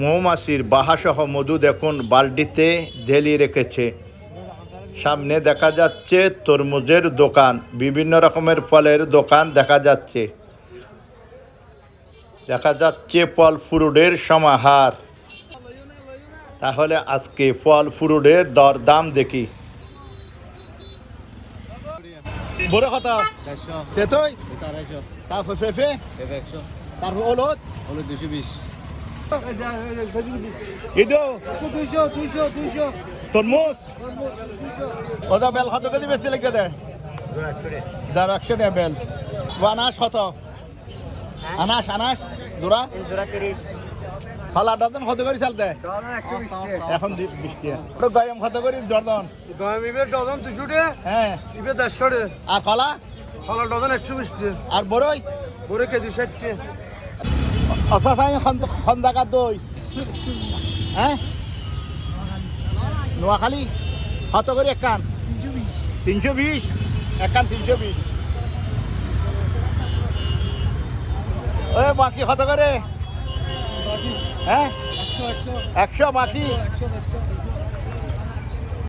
মৌমাছির বাহাসহ মধু দেখুন বালতিতে ঢেলে রেখেছে। সামনে দেখা যাচ্ছে তরমুজের দোকান, বিভিন্ন রকমের ফলের দোকান দেখা যাচ্ছে। দেখা যাচ্ছে ফল ফ্রুটের সমাহার। তাহলে আজকে ফল ফ্রুটের দরদাম দেখি। বড় কত? তেতই, তারপর পেঁপে, তারপর হলুদ 220 ইদো 200 তরমুজ ওটা বেল কত কেজি বেশি লেগে দেয়? 100 টাকা বেল। আনাস কত? আনাস জোড়া ফালা ডজন কত করে চালতে? এখন 20 টাকা। গয়ম কত করে ডজন? ডজন 200 টাকা, হ্যাঁ 150 টাকা। আর কলা? কলা ডজন 120 টাকা। আর বড়ই? বড়ি কেজি 60 টাকা। অসাসাই খন্দাকার দই, হ্যাঁ নোয়াখালী কত করে এক কান? 320 এক কান 320। ওই বাকি কত করে? হ্যাঁ 100 বাকি